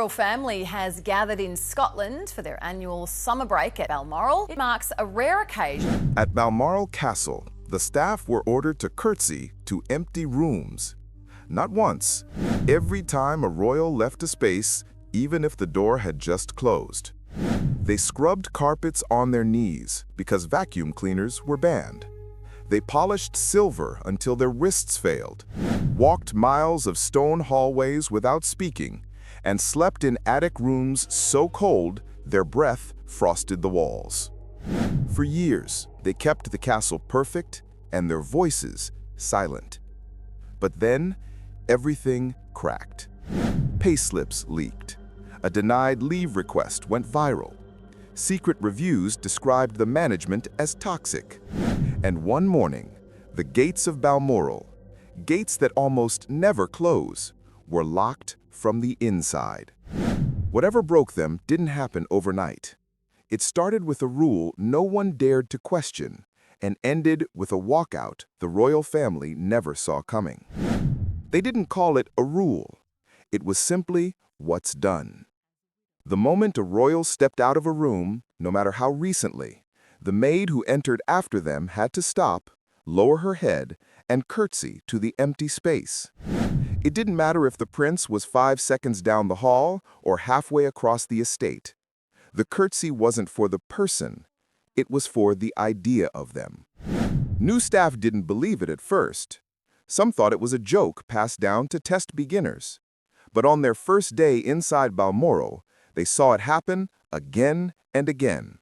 royal family has gathered in Scotland for their annual summer break at Balmoral. It marks a rare occasion. At Balmoral Castle, the staff were ordered to curtsy to empty rooms. Not once, every time a royal left a space, even if the door had just closed. They scrubbed carpets on their knees because vacuum cleaners were banned. They polished silver until their wrists failed, walked miles of stone hallways without speaking, and slept in attic rooms so cold their breath frosted the walls. For years, they kept the castle perfect and their voices silent. But then, everything cracked. Payslips leaked. A denied leave request went viral. Secret reviews described the management as toxic. And one morning, the gates of Balmoral, gates that almost never close, were locked from the inside. Whatever broke them didn't happen overnight. It started with a rule no one dared to question and ended with a walkout the royal family never saw coming. They didn't call it a rule. It was simply what's done. The moment a royal stepped out of a room, no matter how recently, the maid who entered after them had to stop, lower her head, and curtsy to the empty space. It didn't matter if the prince was 5 seconds down the hall or halfway across the estate. The curtsy wasn't for the person, it was for the idea of them. New staff didn't believe it at first. Some thought it was a joke passed down to test beginners. But on their first day inside Balmoral, they saw it happen again and again.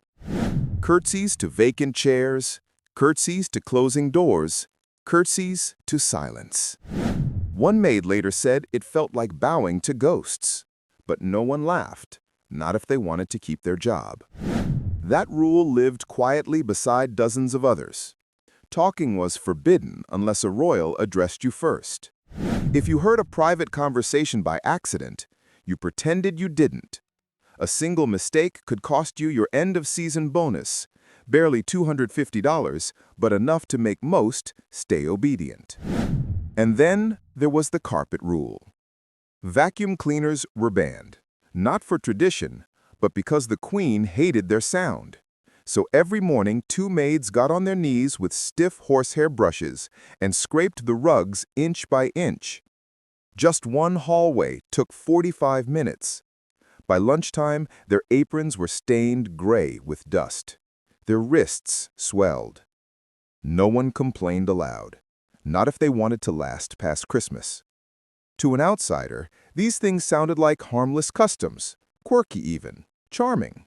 Curtsies to vacant chairs, curtsies to closing doors, curtsies to silence. One maid later said it felt like bowing to ghosts, but no one laughed, not if they wanted to keep their job. That rule lived quietly beside dozens of others. Talking was forbidden unless a royal addressed you first. If you heard a private conversation by accident, you pretended you didn't. A single mistake could cost you your end-of-season bonus, barely $250, but enough to make most stay obedient. And then there was the carpet rule. Vacuum cleaners were banned, not for tradition, but because the Queen hated their sound. So every morning, 2 maids got on their knees with stiff horsehair brushes and scraped the rugs inch by inch. Just one hallway took 45 minutes. By lunchtime, their aprons were stained gray with dust. Their wrists swelled. No one complained aloud, not if they wanted to last past Christmas. To an outsider, these things sounded like harmless customs, quirky even, charming.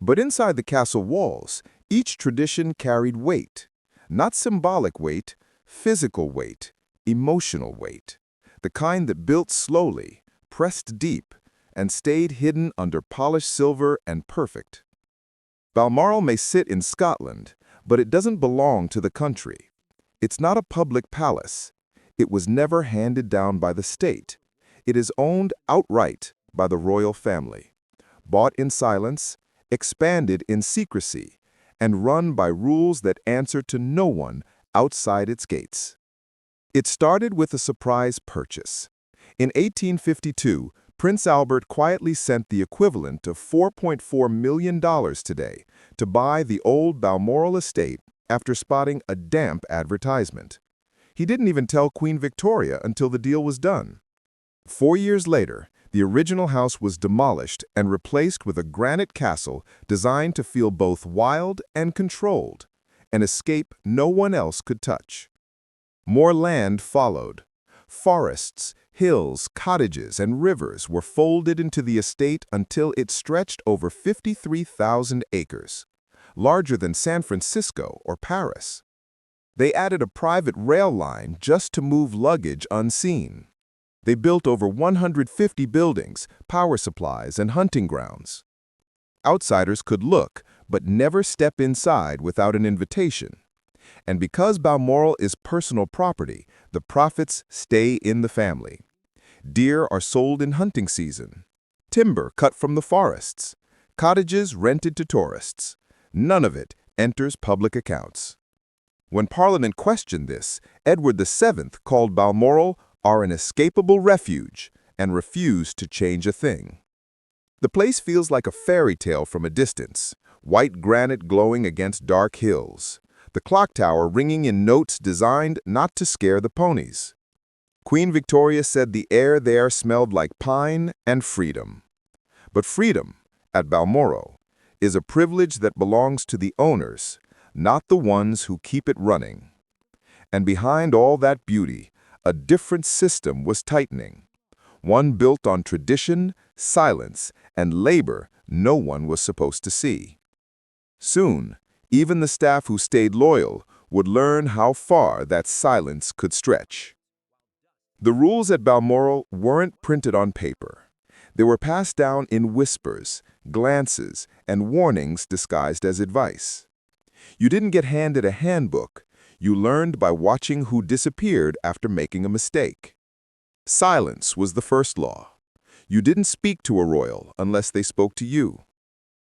But inside the castle walls, each tradition carried weight. Not symbolic weight, physical weight, emotional weight. The kind that built slowly, pressed deep, and stayed hidden under polished silver and perfect. Balmoral may sit in Scotland, but it doesn't belong to the country. It's not a public palace. It was never handed down by the state. It is owned outright by the royal family, bought in silence, expanded in secrecy, and run by rules that answer to no one outside its gates. It started with a surprise purchase. In 1852, Prince Albert quietly sent the equivalent of $4.4 million today to buy the old Balmoral estate after spotting a damp advertisement. He didn't even tell Queen Victoria until the deal was done. 4 years later, the original house was demolished and replaced with a granite castle designed to feel both wild and controlled, an escape no one else could touch. More land followed. Forests, hills, cottages, and rivers were folded into the estate until it stretched over 53,000 acres, larger than San Francisco or Paris. They added a private rail line just to move luggage unseen. They built over 150 buildings, power supplies, and hunting grounds. Outsiders could look, but never step inside without an invitation. And because Balmoral is personal property, the profits stay in the family. Deer are sold in hunting season. Timber cut from the forests. Cottages rented to tourists. None of it enters public accounts. When Parliament questioned this, Edward VII called Balmoral an inescapable refuge and refused to change a thing. The place feels like a fairy tale from a distance, white granite glowing against dark hills, the clock tower ringing in notes designed not to scare the ponies. Queen Victoria said the air there smelled like pine and freedom. But freedom, at Balmoral, is a privilege that belongs to the owners, not the ones who keep it running. And behind all that beauty, a different system was tightening. One built on tradition, silence, and labor no one was supposed to see. Soon, even the staff who stayed loyal would learn how far that silence could stretch. The rules at Balmoral weren't printed on paper. They were passed down in whispers, glances, and warnings disguised as advice. You didn't get handed a handbook. You learned by watching who disappeared after making a mistake. Silence was the first law. You didn't speak to a royal unless they spoke to you.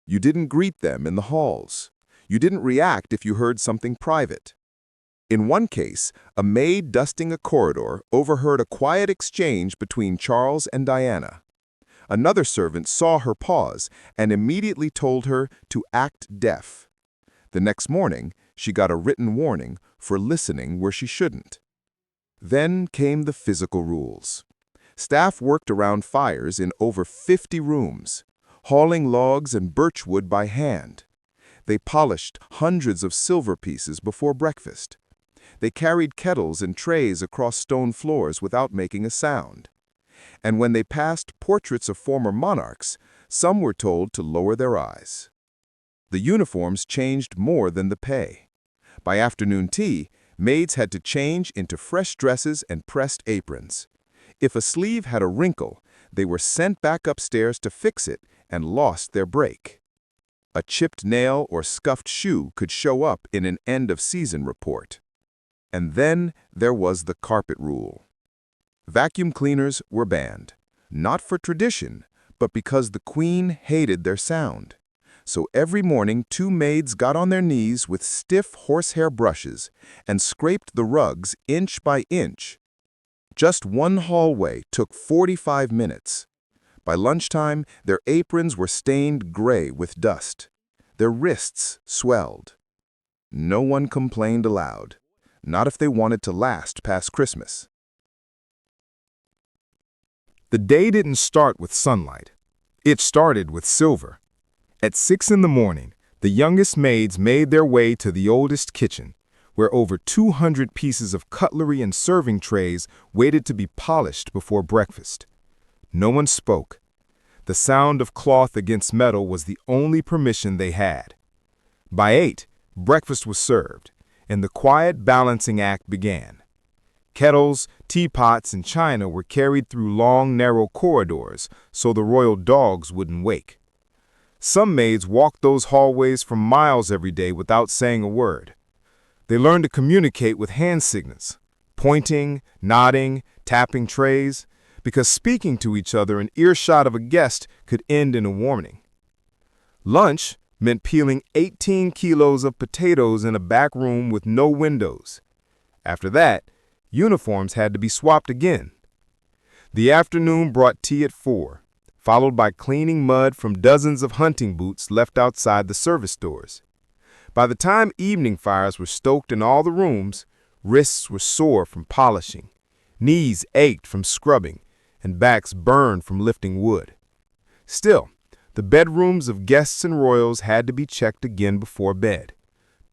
You didn't greet them in the halls. You didn't react if you heard something private. In one case, a maid dusting a corridor overheard a quiet exchange between Charles and Diana. Another servant saw her pause and immediately told her to act deaf. The next morning, she got a written warning for listening where she shouldn't. Then came the physical rules. Staff worked around fires in over 50 rooms, hauling logs and birchwood by hand. They polished hundreds of silver pieces before breakfast. They carried kettles and trays across stone floors without making a sound. And when they passed portraits of former monarchs, some were told to lower their eyes. The uniforms changed more than the pay. By afternoon tea, maids had to change into fresh dresses and pressed aprons. If a sleeve had a wrinkle, they were sent back upstairs to fix it and lost their break. A chipped nail or scuffed shoe could show up in an end-of-season report. And then there was the carpet rule. Vacuum cleaners were banned, not for tradition, but because the Queen hated their sound. So every morning 2 maids got on their knees with stiff horsehair brushes and scraped the rugs inch by inch. Just one hallway took 45 minutes. By lunchtime, their aprons were stained gray with dust. Their wrists swelled. No one complained aloud, not if they wanted to last past Christmas. The day didn't start with sunlight. It started with silver. At 6 in the morning, the youngest maids made their way to the oldest kitchen, where over 200 pieces of cutlery and serving trays waited to be polished before breakfast. No one spoke. The sound of cloth against metal was the only permission they had. By 8, breakfast was served, and the quiet balancing act began. Kettles, teapots, and china were carried through long, narrow corridors so the royal dogs wouldn't wake. Some maids walked those hallways for miles every day without saying a word. They learned to communicate with hand signals, pointing, nodding, tapping trays, because speaking to each other in earshot of a guest could end in a warning. Lunch meant peeling 18 kilos of potatoes in a back room with no windows. After that, uniforms had to be swapped again. The afternoon brought tea at 4, followed by cleaning mud from dozens of hunting boots left outside the service doors. By the time evening fires were stoked in all the rooms, wrists were sore from polishing, knees ached from scrubbing, and backs burned from lifting wood. Still, the bedrooms of guests and royals had to be checked again before bed.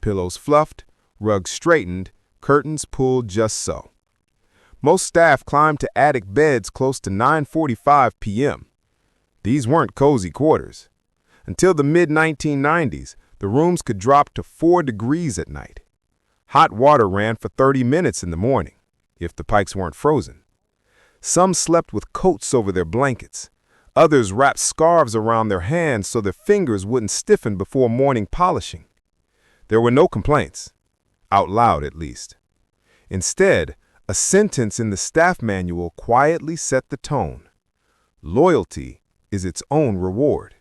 Pillows fluffed, rugs straightened, curtains pulled just so. Most staff climbed to attic beds close to 9:45 p.m. These weren't cozy quarters. Until the mid-1990s, the rooms could drop to 4 degrees at night. Hot water ran for 30 minutes in the morning, if the pipes weren't frozen. Some slept with coats over their blankets. Others wrapped scarves around their hands so their fingers wouldn't stiffen before morning polishing. There were no complaints, out loud at least. Instead, a sentence in the staff manual quietly set the tone. Loyalty is its own reward.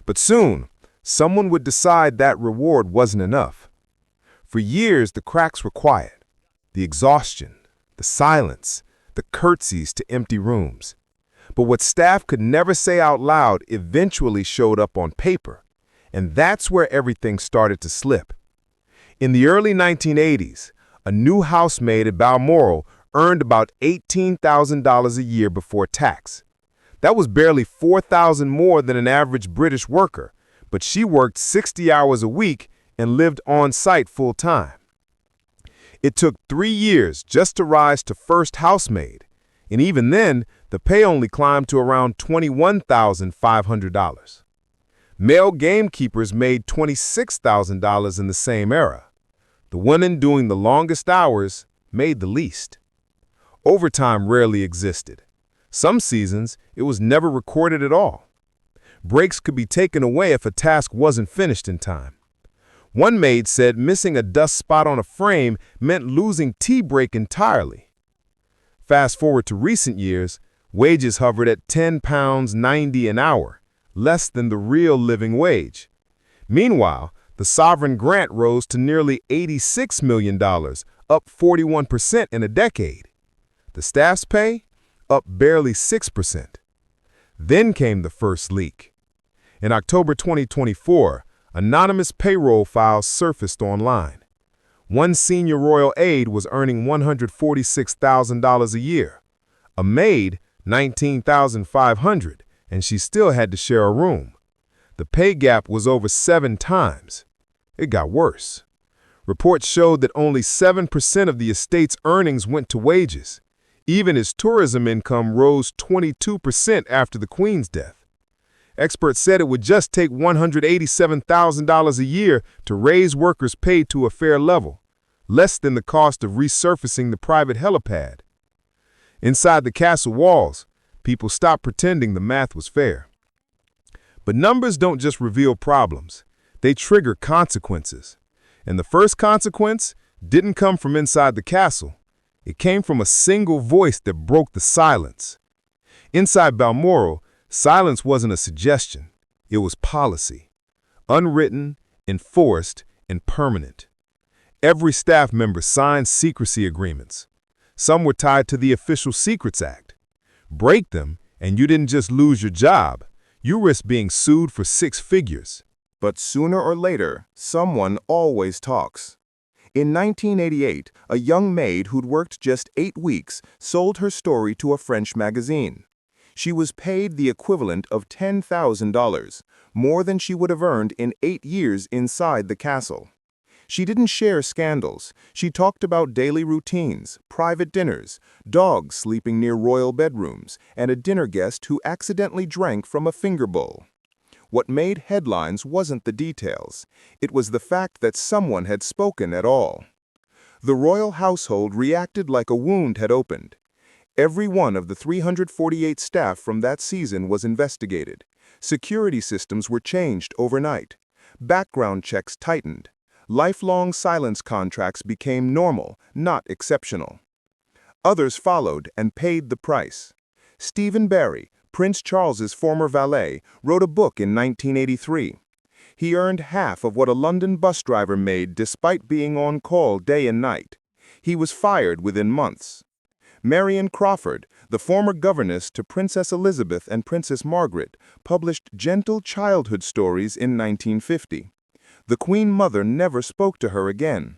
But soon, someone would decide that reward wasn't enough. For years, the cracks were quiet. The exhaustion, the silence, the curtsies to empty rooms. But what staff could never say out loud eventually showed up on paper. And that's where everything started to slip. In the early 1980s, a new housemaid at Balmoral earned about $18,000 a year before tax. That was barely $4,000 more than an average British worker, but she worked 60 hours a week and lived on site full time. It took 3 years just to rise to first housemaid, and even then, the pay only climbed to around $21,500. Male gamekeepers made $26,000 in the same era. The women doing the longest hours made the least. Overtime rarely existed. Some seasons, it was never recorded at all. Breaks could be taken away if a task wasn't finished in time. One maid said missing a dust spot on a frame meant losing tea break entirely. Fast forward to recent years, wages hovered at £10.90 an hour, less than the real living wage. Meanwhile, the sovereign grant rose to nearly $86 million, up 41% in a decade. The staff's pay? Up barely 6%. Then came the first leak. In October 2024, anonymous payroll files surfaced online. One senior royal aide was earning $146,000 a year. A maid, $19,500, and she still had to share a room. The pay gap was over 7 times. It got worse. Reports showed that only 7% of the estate's earnings went to wages. Even as tourism income rose 22% after the Queen's death. Experts said it would just take $187,000 a year to raise workers' pay to a fair level, less than the cost of resurfacing the private helipad. Inside the castle walls, people stopped pretending the math was fair. But numbers don't just reveal problems, they trigger consequences. And the first consequence didn't come from inside the castle. It came from a single voice that broke the silence. Inside Balmoral, silence wasn't a suggestion. It was policy. Unwritten, enforced, and permanent. Every staff member signed secrecy agreements. Some were tied to the Official Secrets Act. Break them, and you didn't just lose your job. You risked being sued for 6 figures. But sooner or later, someone always talks. In 1988, a young maid who'd worked just 8 weeks sold her story to a French magazine. She was paid the equivalent of $10,000, more than she would have earned in 8 years inside the castle. She didn't share scandals. She talked about daily routines, private dinners, dogs sleeping near royal bedrooms, and a dinner guest who accidentally drank from a finger bowl. What made headlines wasn't the details. It was the fact that someone had spoken at all. The royal household reacted like a wound had opened. Every one of the 348 staff from that season was investigated. Security systems were changed overnight. Background checks tightened. Lifelong silence contracts became normal, not exceptional. Others followed and paid the price. Stephen Barry, Prince Charles's former valet, wrote a book in 1983. He earned half of what a London bus driver made despite being on call day and night. He was fired within months. Marion Crawford, the former governess to Princess Elizabeth and Princess Margaret, published gentle childhood stories in 1950. The Queen Mother never spoke to her again.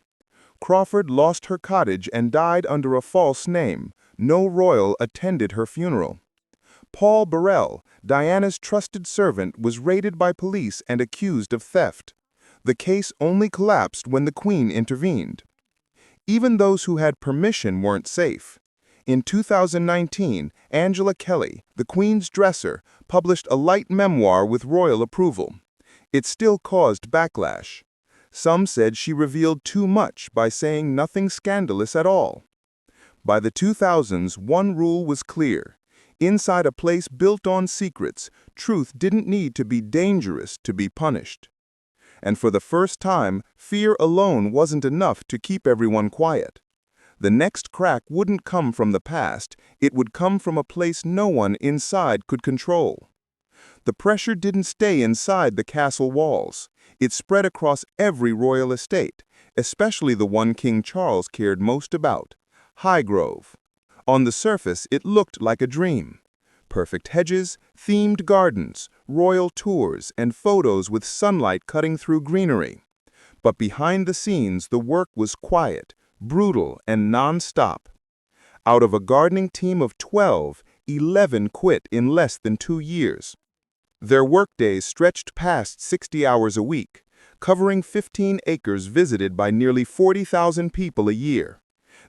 Crawford lost her cottage and died under a false name. No royal attended her funeral. Paul Burrell, Diana's trusted servant, was raided by police and accused of theft. The case only collapsed when the Queen intervened. Even those who had permission weren't safe. In 2019, Angela Kelly, the Queen's dresser, published a light memoir with royal approval. It still caused backlash. Some said she revealed too much by saying nothing scandalous at all. By the 2000s, one rule was clear. Inside a place built on secrets, truth didn't need to be dangerous to be punished. And for the first time, fear alone wasn't enough to keep everyone quiet. The next crack wouldn't come from the past, it would come from a place no one inside could control. The pressure didn't stay inside the castle walls. It spread across every royal estate, especially the one King Charles cared most about, Highgrove. On the surface, it looked like a dream. perfect hedges, themed gardens, royal tours, and photos with sunlight cutting through greenery. But behind the scenes, the work was quiet, brutal, and non-stop. Out of a gardening team of 12, 11 quit in less than 2 years. Their workdays stretched past 60 hours a week, covering 15 acres visited by nearly 40,000 people a year.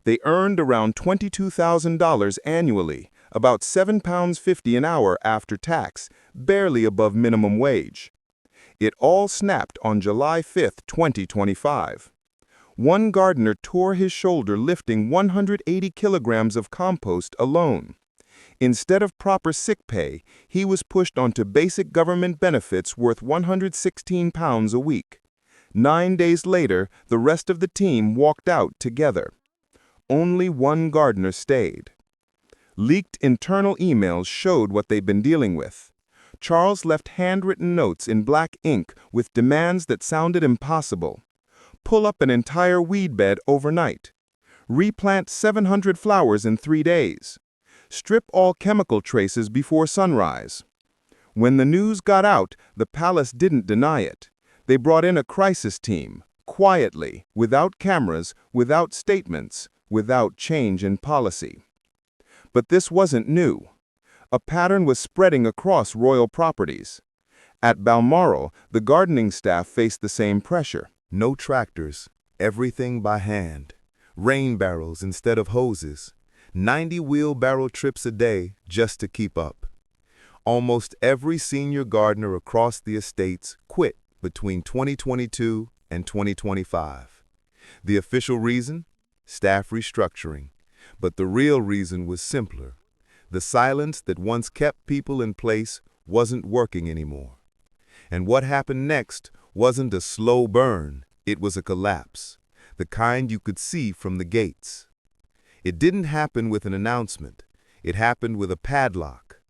They earned around $22,000 annually, about £7.50 an hour after tax, barely above minimum wage. It all snapped on July 5, 2025. One gardener tore his shoulder lifting 180 kilograms of compost alone. Instead of proper sick pay, he was pushed onto basic government benefits worth £116 a week. 9 days later, the rest of the team walked out together. Only one gardener stayed. Leaked internal emails showed what they'd been dealing with. Charles left handwritten notes in black ink with demands that sounded impossible. Pull up an entire weed bed overnight. Replant 700 flowers in 3 days. Strip all chemical traces before sunrise. When the news got out, the palace didn't deny it. They brought in a crisis team, quietly, without cameras, without statements, without change in policy. But this wasn't new. A pattern was spreading across royal properties. At Balmoral, the gardening staff faced the same pressure. No tractors, everything by hand. Rain barrels instead of hoses. 90 wheelbarrow trips a day just to keep up. Almost every senior gardener across the estates quit between 2022 and 2025. The official reason? Staff restructuring. But the real reason was simpler. The silence that once kept people in place wasn't working anymore. And what happened next wasn't a slow burn, it was a collapse, the kind you could see from the gates. It didn't happen with an announcement, it happened with a padlock.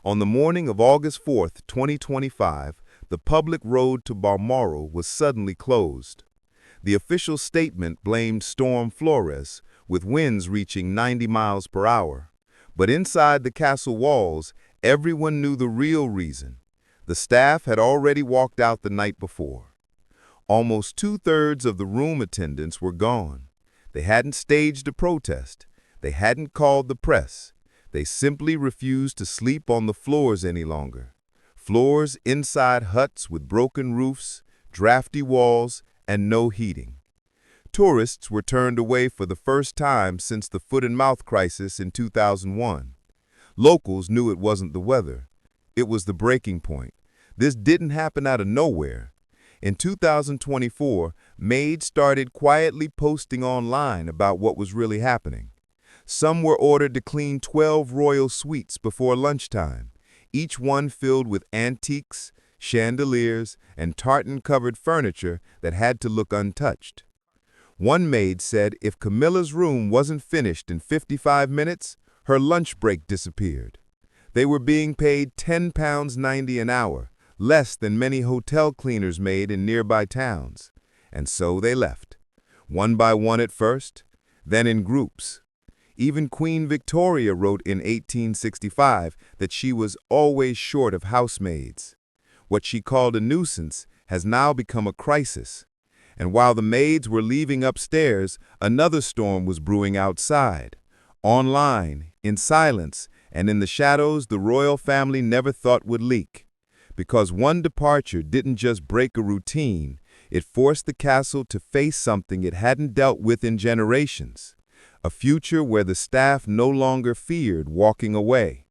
On the morning of August 4th, 2025, the public road to Balmoral was suddenly closed. The official statement blamed Storm Flores, with winds reaching 90 miles per hour. But inside the castle walls, everyone knew the real reason. The staff had already walked out the night before. Almost 2/3 of the room attendants were gone. They hadn't staged a protest. They hadn't called the press. They simply refused to sleep on the floors any longer. Floors inside huts with broken roofs, drafty walls, and no heating. Tourists were turned away for the first time since the foot-and-mouth crisis in 2001. Locals knew it wasn't the weather. It was the breaking point. This didn't happen out of nowhere. In 2024, maids started quietly posting online about what was really happening. Some were ordered to clean 12 royal suites before lunchtime, each one filled with antiques, chandeliers, and tartan-covered furniture that had to look untouched. One maid said if Camilla's room wasn't finished in 55 minutes, her lunch break disappeared. They were being paid £10.90 an hour, less than many hotel cleaners made in nearby towns. And so they left, one by one at first, then in groups. Even Queen Victoria wrote in 1865 that she was always short of housemaids. What she called a nuisance has now become a crisis. And while the maids were leaving upstairs, another storm was brewing outside. Online, in silence, and in the shadows the royal family never thought would leak. Because one departure didn't just break a routine, it forced the castle to face something it hadn't dealt with in generations. A future where the staff no longer feared walking away.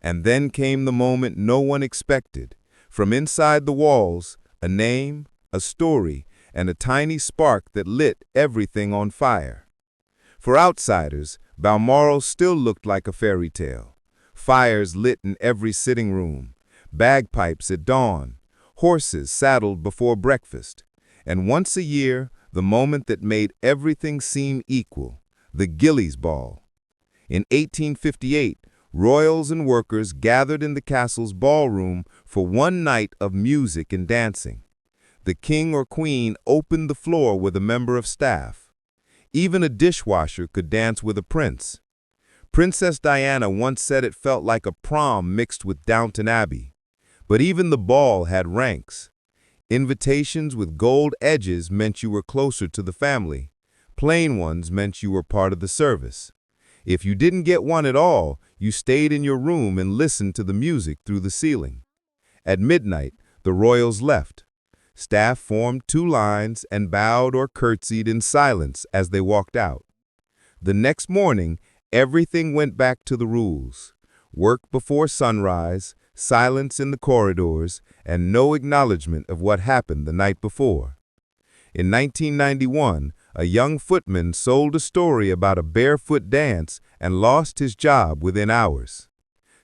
And then came the moment no one expected. From inside the walls, a name, a story, and a tiny spark that lit everything on fire. For outsiders, Balmoral still looked like a fairy tale. Fires lit in every sitting room, bagpipes at dawn, horses saddled before breakfast, and once a year, the moment that made everything seem equal, the Gillies Ball. In 1858, royals and workers gathered in the castle's ballroom for one night of music and dancing. The king or queen opened the floor with a member of staff. Even a dishwasher could dance with a prince. Princess Diana once said it felt like a prom mixed with Downton Abbey. But even the ball had ranks. Invitations with gold edges meant you were closer to the family. Plain ones meant you were part of the service. If you didn't get one at all, you stayed in your room and listened to the music through the ceiling. At midnight, the royals left. Staff formed 2 lines and bowed or curtsied in silence as they walked out. The next morning, everything went back to the rules. Work before sunrise, silence in the corridors, and no acknowledgement of what happened the night before. In 1991, a young footman sold a story about a barefoot dance and lost his job within hours.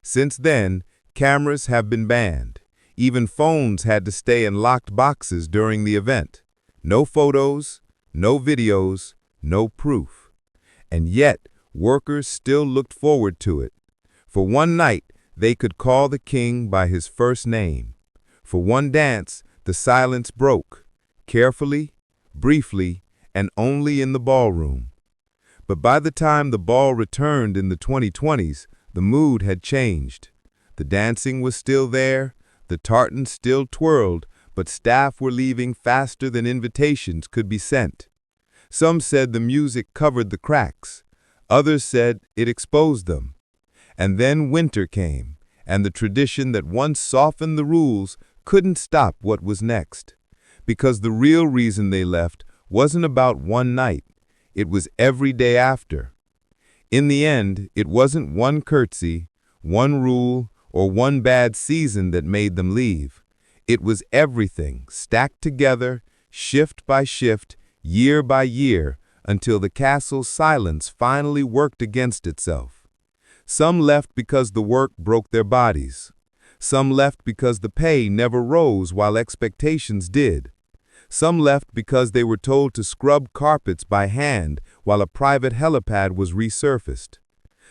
Since then, cameras have been banned. Even phones had to stay in locked boxes during the event. No photos, no videos, no proof. And yet, workers still looked forward to it. For one night, they could call the king by his first name. For one dance, the silence broke, carefully, briefly, and only in the ballroom. But by the time the ball returned in the 2020s, the mood had changed. The dancing was still there, the tartans still twirled, but staff were leaving faster than invitations could be sent. Some said the music covered the cracks. Others said it exposed them. And then winter came, and the tradition that once softened the rules couldn't stop what was next. Because the real reason they left wasn't about one night, it was every day after. In the end, it wasn't one curtsy, one rule, or one bad season that made them leave. It was everything, stacked together, shift by shift, year by year, until the castle's silence finally worked against itself. Some left because the work broke their bodies. Some left because the pay never rose while expectations did. Some left because they were told to scrub carpets by hand while a private helipad was resurfaced.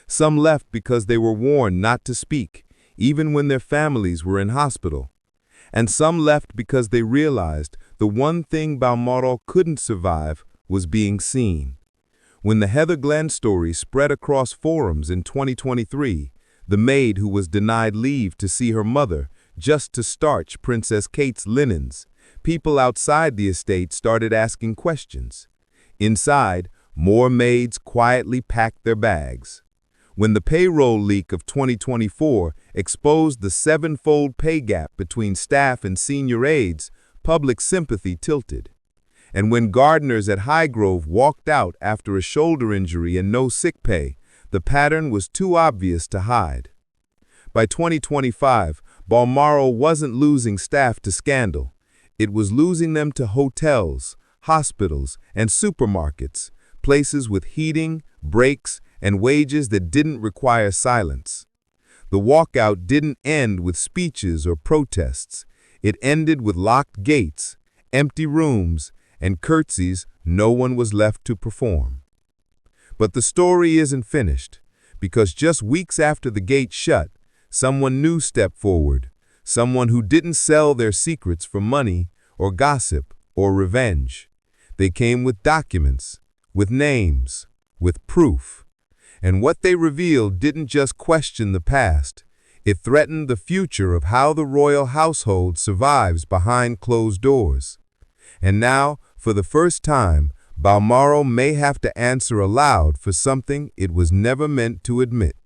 Some left because they were warned not to speak, even when their families were in hospital. And some left because they realized the one thing Balmoral couldn't survive was being seen. When the Heather Glenn story spread across forums in 2023, the maid who was denied leave to see her mother just to starch Princess Kate's linens, people outside the estate started asking questions. Inside, more maids quietly packed their bags. When the payroll leak of 2024 exposed the 7-fold pay gap between staff and senior aides, public sympathy tilted. And when gardeners at Highgrove walked out after a shoulder injury and no sick pay, the pattern was too obvious to hide. By 2025, Balmoral wasn't losing staff to scandal. It was losing them to hotels, hospitals, and supermarkets, places with heating, breaks, and wages that didn't require silence. The walkout didn't end with speeches or protests. It ended with locked gates, empty rooms, and curtsies no one was left to perform. But the story isn't finished, because just weeks after the gate shut, someone new stepped forward, someone who didn't sell their secrets for money or gossip or revenge. They came with documents, with names, with proof. And what they revealed didn't just question the past, it threatened the future of how the royal household survives behind closed doors. And now, for the first time, Balmoral may have to answer aloud for something it was never meant to admit.